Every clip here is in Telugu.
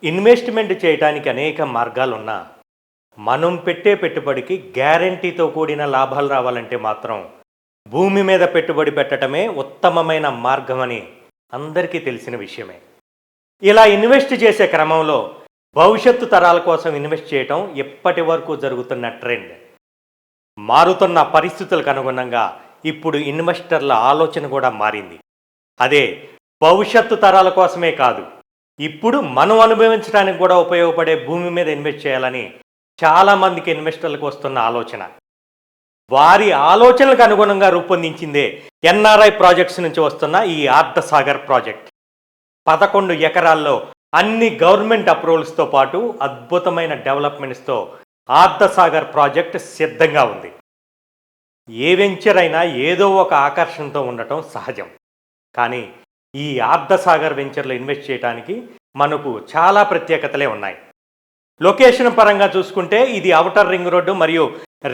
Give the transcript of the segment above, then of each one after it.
ఇన్వెస్ట్మెంట్ చేయడానికి అనేక మార్గాలున్నా, మనం పెట్టే పెట్టుబడికి గ్యారంటీతో కూడిన లాభాలు రావాలంటే మాత్రం భూమి మీద పెట్టుబడి పెట్టడమే ఉత్తమమైన మార్గమని అందరికీ తెలిసిన విషయమే. ఇలా ఇన్వెస్ట్ చేసే క్రమంలో భవిష్యత్తు తరాల కోసం ఇన్వెస్ట్ చేయటం ఇప్పటి వరకు జరుగుతున్న ట్రెండ్. మారుతున్న పరిస్థితులకు అనుగుణంగా ఇప్పుడు ఇన్వెస్టర్ల ఆలోచన కూడా మారింది. అదే భవిష్యత్తు తరాల కోసమే కాదు, ఇప్పుడు మనం అనుభవించడానికి కూడా ఉపయోగపడే భూమి మీద ఇన్వెస్ట్ చేయాలని చాలామందికి ఇన్వెస్టర్లకు వస్తున్న ఆలోచన. వారి ఆలోచనలకు అనుగుణంగా రూపొందించిందే ఎన్ఆర్ఐ ప్రాజెక్ట్స్ నుంచి వస్తున్న ఈ ఆర్ధసాగర్ ప్రాజెక్ట్. 11 ఎకరాల్లో అన్ని గవర్నమెంట్ అప్రూవల్స్తో పాటు అద్భుతమైన డెవలప్మెంట్స్తో ఆర్ధసాగర్ ప్రాజెక్ట్ సిద్ధంగా ఉంది. ఏ వెంచర్ అయినా ఏదో ఒక ఆకర్షణతో ఉండటం సహజం. కానీ ఈ ఆర్ధసాగర్ వెంచర్లో ఇన్వెస్ట్ చేయడానికి మనకు చాలా ప్రత్యేకతలే ఉన్నాయి. లొకేషన్ పరంగా చూసుకుంటే ఇది ఔటర్ రింగ్ రోడ్డు మరియు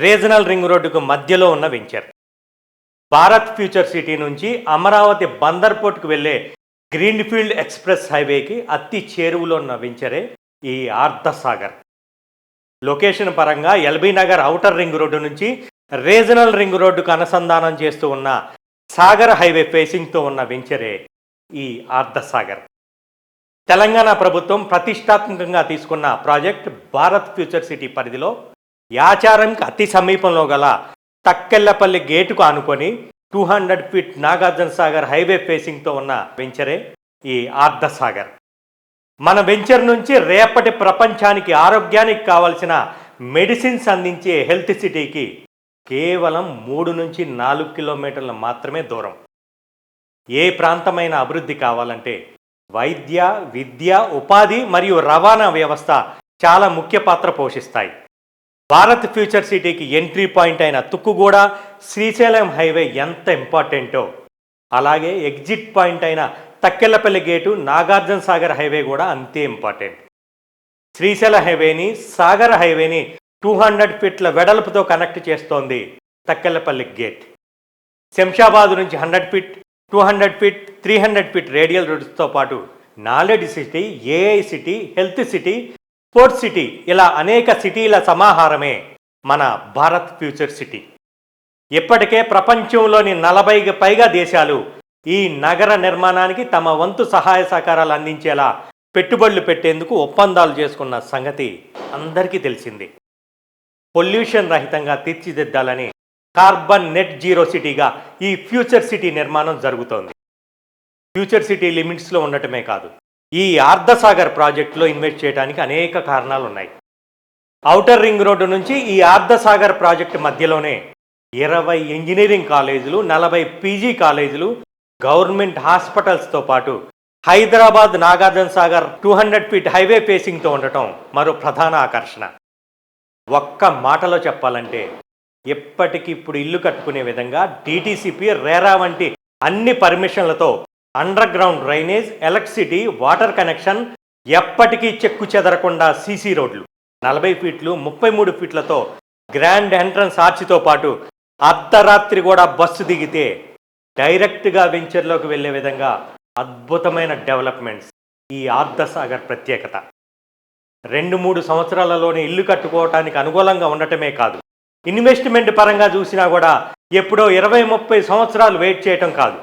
రీజనల్ రింగ్ రోడ్డుకు మధ్యలో ఉన్న వెంచర్. భారత్ ఫ్యూచర్ సిటీ నుంచి అమరావతి బందర్ పోర్ట్కు వెళ్ళే గ్రీన్ఫీల్డ్ ఎక్స్ప్రెస్ హైవేకి అతి చేరువలో ఉన్న వెంచరే ఈ ఆర్ధసాగర్. లొకేషన్ పరంగా LB Nagar outer ring road నుంచి రీజనల్ రింగ్ రోడ్డుకు అనుసంధానం చేస్తూ ఉన్న సాగర్ హైవే ఫేసింగ్తో ఉన్న వెంచరే ఈ ఆర్ధసాగర్. తెలంగాణ ప్రభుత్వం ప్రతిష్టాత్మకంగా తీసుకున్న ప్రాజెక్ట్ భారత్ ఫ్యూచర్ సిటీ పరిధిలో యాచారంకి అతి సమీపంలో గల తక్కెళ్లపల్లి గేటుకు ఆనుకొని 200 ఫీట్ నాగార్జున సాగర్ హైవే ఫేసింగ్తో ఉన్న వెంచరే ఈ ఆర్ధసాగర్. మన వెంచర్ నుంచి రేపటి ప్రపంచానికి ఆరోగ్యానికి కావలసిన మెడిసిన్స్ అందించే హెల్త్ సిటీకి కేవలం 3 నుంచి 4 కిలోమీటర్లు మాత్రమే దూరం. ఏ ప్రాంతమైన అభివృద్ధి కావాలంటే వైద్య, విద్య, ఉపాధి మరియు రవాణా వ్యవస్థ చాలా ముఖ్య పాత్ర పోషిస్తాయి. భారత్ ఫ్యూచర్ సిటీకి ఎంట్రీ పాయింట్ అయిన తుక్కుగూడ శ్రీశైలం హైవే ఎంత ఇంపార్టెంటో, అలాగే ఎగ్జిట్ పాయింట్ అయిన తక్కెళ్లపల్లి గేటు నాగార్జున సాగర్ హైవే కూడా అంతే ఇంపార్టెంట్. శ్రీశైల హైవేని సాగర్ హైవేని 200 ఫీట్ల వెడల్పుతో కనెక్ట్ చేస్తోంది తక్కెళ్లపల్లి గేట్. శంషాబాద్ నుంచి 100 ఫీట్, 200 ఫీట్, 300 ఫీట్ రేడియల్ రోడ్స్తో పాటు knowledge city, AI city, health city, sports city ఇలా అనేక సిటీల సమాహారమే మన భారత్ ఫ్యూచర్ సిటీ. ఇప్పటికే ప్రపంచంలోని 40కి పైగా దేశాలు ఈ నగర నిర్మాణానికి తమ వంతు సహాయ సహకారాలు అందించేలా పెట్టుబడులు పెట్టేందుకు ఒప్పందాలు చేసుకున్న సంగతి అందరికీ తెలిసింది. పొల్యూషన్ రహితంగా తీర్చిదిద్దాలని కార్బన్ నెట్ జీరో సిటీగా ఈ ఫ్యూచర్ సిటీ నిర్మాణం జరుగుతోంది. ఫ్యూచర్ సిటీ లిమిట్స్లో ఉండటమే కాదు, ఈ ఆర్ధసాగర్ ప్రాజెక్టులో ఇన్వెస్ట్ చేయడానికి అనేక కారణాలు ఉన్నాయి. ఔటర్ రింగ్ రోడ్డు నుంచి ఈ ఆర్ధసాగర్ ప్రాజెక్టు మధ్యలోనే 20 ఇంజనీరింగ్ కాలేజీలు, 40 పీజీ కాలేజీలు, గవర్నమెంట్ హాస్పిటల్స్తో పాటు హైదరాబాద్ నాగార్జున సాగర్ 200 ఫీట్ హైవే ఫేసింగ్తో ఉండటం మరో ప్రధాన ఆకర్షణ. ఒక్క మాటలో చెప్పాలంటే ఎప్పటికిప్పుడు ఇల్లు కట్టుకునే విధంగా DTCP, RERA వంటి అన్ని పర్మిషన్లతో under ground drainage, electricity, water connection, ఎప్పటికీ చెక్కు చెదరకుండా సీసీ రోడ్లు, 40 ఫీట్లు 33 ఫీట్లతో గ్రాండ్ ఎంట్రన్స్ ఆర్చితో పాటు అర్ధరాత్రి కూడా బస్సు దిగితే డైరెక్ట్గా వెంచర్లోకి వెళ్ళే విధంగా అద్భుతమైన డెవలప్మెంట్స్ ఈ ఆర్ధసాగర్ ప్రత్యేకత. 2-3 సంవత్సరాలలోనే ఇల్లు కట్టుకోవటానికి అనుకూలంగా ఉండటమే కాదు, ఇన్వెస్ట్మెంట్ పరంగా చూసినా కూడా ఎప్పుడో 20-30 సంవత్సరాలు వెయిట్ చేయటం కాదు,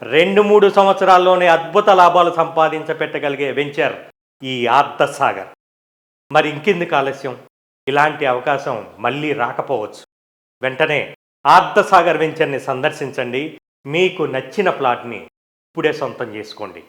2-3 సంవత్సరాల్లోనే అద్భుత లాభాలు సంపాదించపెట్టగలిగే వెంచర్ ఈ ఆర్ధసాగర్. మరి ఇంకెందుకు ఆలస్యం? ఇలాంటి అవకాశం మళ్ళీ రాకపోవచ్చు. వెంటనే ఆర్ధసాగర్ వెంచర్ని సందర్శించండి. మీకు నచ్చిన ప్లాట్ని ఇప్పుడే సొంతం చేసుకోండి.